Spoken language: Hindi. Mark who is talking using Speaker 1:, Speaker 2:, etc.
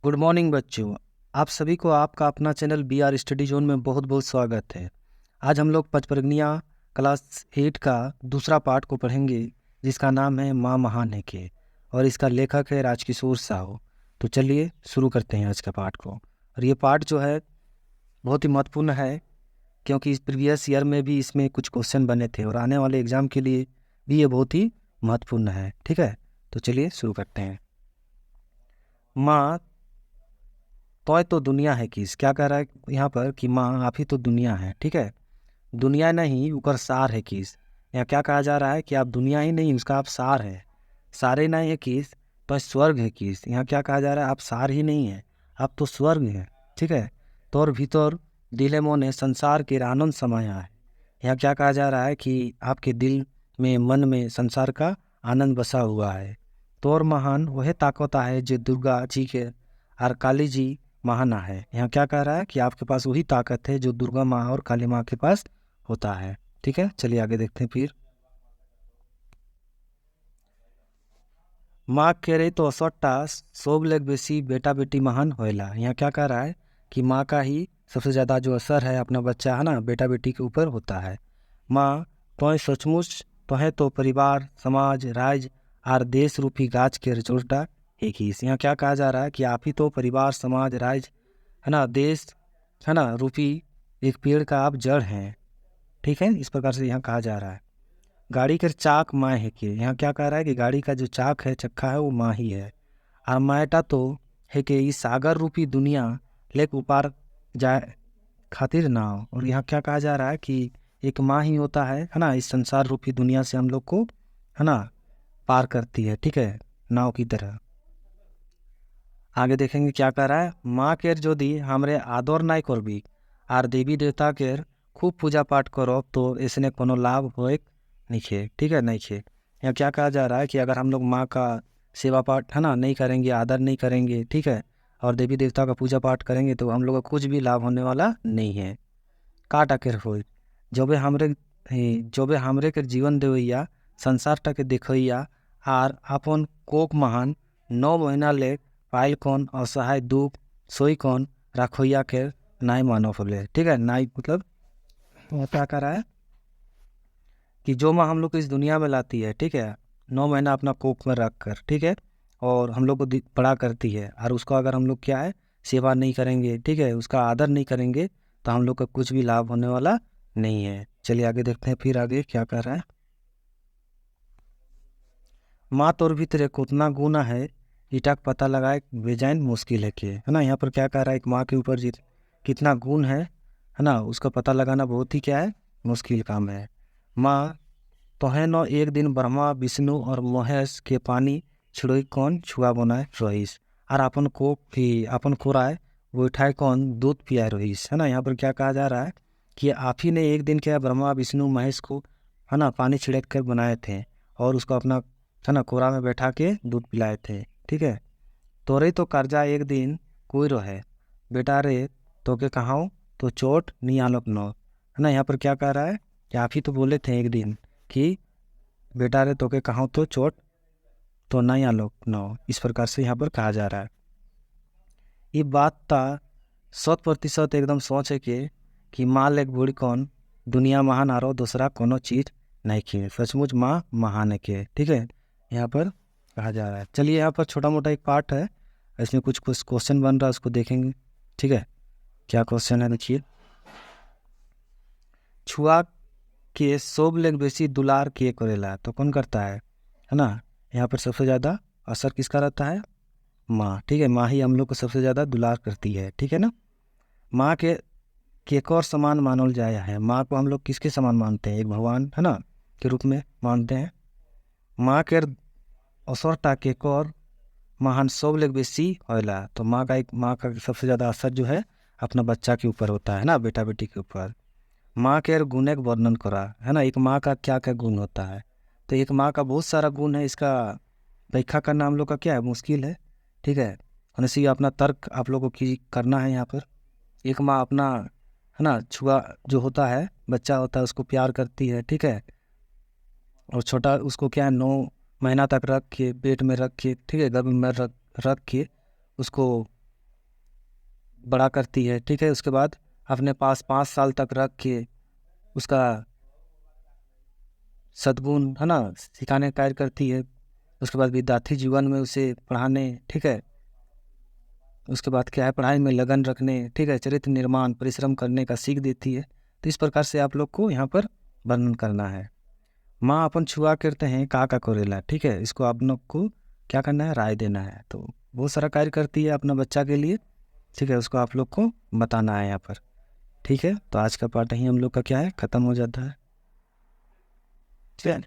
Speaker 1: गुड मॉर्निंग बच्चों। आप सभी को आपका अपना चैनल BR स्टडी जोन में बहुत बहुत स्वागत है। आज हम लोग पंचप्रज्ञा क्लास 8 का दूसरा पार्ट को पढ़ेंगे, जिसका नाम है माँ महान है के, और इसका लेखक है राजकिशोर साहू। तो चलिए शुरू करते हैं आज का पार्ट को। और ये पार्ट जो है बहुत ही महत्वपूर्ण है, क्योंकि इस प्रीवियस ईयर में भी इसमें कुछ क्वेश्चन बने थे और आने वाले एग्जाम के लिए भी ये बहुत ही महत्वपूर्ण है। ठीक है, तो चलिए शुरू करते हैं। माँ तो दुनिया है किस, क्या कह रहा है यहाँ पर कि माँ आप ही तो दुनिया है। ठीक है, दुनिया नहीं ऊपर सार है किस। यहाँ क्या कहा जा रहा है कि आप दुनिया ही नहीं, उसका आप सार है। सारे नहीं है किस, तो स्वर्ग है किस। यहाँ क्या कहा जा रहा है, आप सार ही नहीं है, आप तो स्वर्ग है। ठीक है, तोर भीतर दिले मोने संसार के आनंद समाया है। यहाँ क्या कहा जा रहा है कि आपके दिल में, मन में संसार का आनंद बसा हुआ है। तोर महान वह ताकत है जो दुर्गा जी के और काली जी महाना है। यहाँ क्या कह रहा है कि आपके पास वही ताकत है जो दुर्गा माँ और काली माँ के पास होता है। ठीक है, चलिए आगे देखते हैं। फिर माँ कह रही तो 68 सोब लेग बेसी बेटा बेटी महान होएला। यहाँ क्या कह रहा है कि माँ का ही सबसे ज़्यादा जो असर है अपना बच्चा है ना, बेटा बेटी के ऊपर होता है। माँ तो सचमुच तो परिवार समाज राज और देश रूपी गाछ के जोड़ता एक ही। यहाँ क्या कहा जा रहा है कि आप ही तो परिवार समाज राज है ना, देश है ना रूपी एक पेड़ का आप जड़ हैं। ठीक है, इस प्रकार से यहाँ कहा जा रहा है। गाड़ी के चाक माँ है कि, यहाँ क्या कह रहा है कि गाड़ी का जो चाक है, चक्का है, वो माँ ही है। और मायटा तो है कि इस सागर रूपी दुनिया लेक ऊपर जाए खातिर नाव। और यहाँ क्या कहा जा रहा है कि एक माँ ही होता है ना, इस संसार रूपी दुनिया से हम लोग को है ना पार करती है। ठीक है, नाव की तरह। आगे देखेंगे क्या कह रहा है। माँ केर यदि हमरे आदर नाई करबी और देवी देवता केर खूब पूजा पाठ करो तो इसने कोनो लाभ होए नहीं खे। ठीक है, नहीं खे। यहाँ क्या कहा जा रहा है कि अगर हम लोग माँ का सेवा पाठ है ना नहीं करेंगे, आदर नहीं करेंगे, ठीक है, और देवी देवता का पूजा पाठ करेंगे तो हम लोग का कुछ भी लाभ होने वाला नहीं है। काटा केर हो जबे हमरे के जीवन देवैया संसार टाके देखैया और अपन कोक महान 9 महीना ले पाइल कौन असहाय दुख सोई कौन रखोइया के नाई मानो फले। ठीक है, नाई मतलब क्या कर रहा है कि जो माँ हम लोग को इस दुनिया में लाती है, ठीक है, 9 महीना अपना कोख में रख कर, ठीक है, और हम लोग को बड़ा करती है, और उसको अगर हम लोग क्या है सेवा नहीं करेंगे, ठीक है, उसका आदर नहीं करेंगे तो हम लोग का कुछ भी लाभ होने वाला नहीं है। चलिए आगे देखते हैं। फिर आगे क्या कर रहा है। माँ तोर भीतर कितना गुना है ईटा का पता लगाए बेजान मुश्किल है कि, है ना। यहाँ पर क्या कह रहा है, एक माँ के ऊपर कितना गुण है ना, उसका पता लगाना बहुत ही क्या है मुश्किल काम है। माँ तो है न एक दिन ब्रह्मा विष्णु और महेश के पानी छिड़ोई कौन छुआ बनाए रहीस, और अपन को भी अपन खोराए वो उठाए कौन दूध पियाए रहीस, है ना। यहाँ पर क्या कहा जा रहा है कि आप ही ने एक दिन क्या ब्रह्मा विष्णु महेश को है ना पानी छिड़क कर बनाए थे और उसको अपना है ना कोरा में बैठा के दूध पिलाए थे। ठीक है, तोरे तो कर्जा एक दिन कोई रहे बेटा रे तो के कहाओ तो चोट नहीं आलोक नो, है ना। यहाँ पर क्या कह रहा है कि आप ही तो बोले थे एक दिन कि बेटा रे तो के कहाओ तो चोट तो नहीं आलोक नो, इस प्रकार से यहाँ पर कहा जा रहा है। ये बात ता 100% एकदम सोच है कि माँ लेक बूढ़ी कौन दुनिया महान आरो दूसरा कोनो चीज नहीं की, सचमुच माँ महान है के। ठीक है, यहाँ पर कहा जा रहा है। चलिए यहाँ पर छोटा मोटा एक पार्ट है, इसमें कुछ कुछ क्वेश्चन बन रहा है, उसको देखेंगे। ठीक है, क्या क्वेश्चन है देखिए। छुआ के सोब लेग बेसी दुलार के करेला तो कौन करता है ना। यहाँ पर सबसे ज़्यादा असर किसका रहता है, माँ। ठीक है, माँ ही हम लोग को सबसे ज़्यादा दुलार करती है। ठीक है ना। माँ के एक और समान मानल जाया है। माँ को हम लोग किसके समान मानते हैं, एक भगवान है ना के रूप में मानते हैं। माँ के असरटा के और महान सब लेग बेसी होला, तो माँ का सबसे ज़्यादा असर जो है अपना बच्चा के ऊपर होता है ना, बेटा बेटी के ऊपर। माँ के गुण का वर्णन करा, है ना, एक माँ का क्या क्या गुण होता है। तो एक माँ का बहुत सारा गुण है, इसका व्याख्या करना हम लोग का क्या है मुश्किल है। ठीक है, होने अपना तर्क आप लोगों को की करना है। यहाँ पर एक माँ अपना है ना छुआ जो होता है बच्चा होता है उसको प्यार करती है। ठीक है, और छोटा उसको क्या है 9 महीना तक रख के पेट में रख के, ठीक है, गर्भ में रख के उसको बड़ा करती है, ठीक है। उसके बाद अपने पास 5 साल तक रख के उसका सद्गुण है ना सिखाने का कार्य करती है। उसके बाद विद्यार्थी जीवन में उसे पढ़ाने, ठीक है। उसके बाद क्या है, पढ़ाई में लगन रखने, ठीक है, चरित्र निर्माण, परिश्रम करने का सीख देती है। तो इस प्रकार से आप लोग को यहाँ पर वर्णन करना है। माँ अपन छुआ करते हैं का कोरेला, ठीक है। इसको आप लोग को क्या करना है, राय देना है। तो बहुत सारा कार्य करती है अपना बच्चा के लिए, ठीक है। उसको आप लोग को बताना है यहाँ पर, ठीक है। तो आज का पाठ यहीं हम लोग का क्या है, ख़त्म हो जाता है, ठीक है।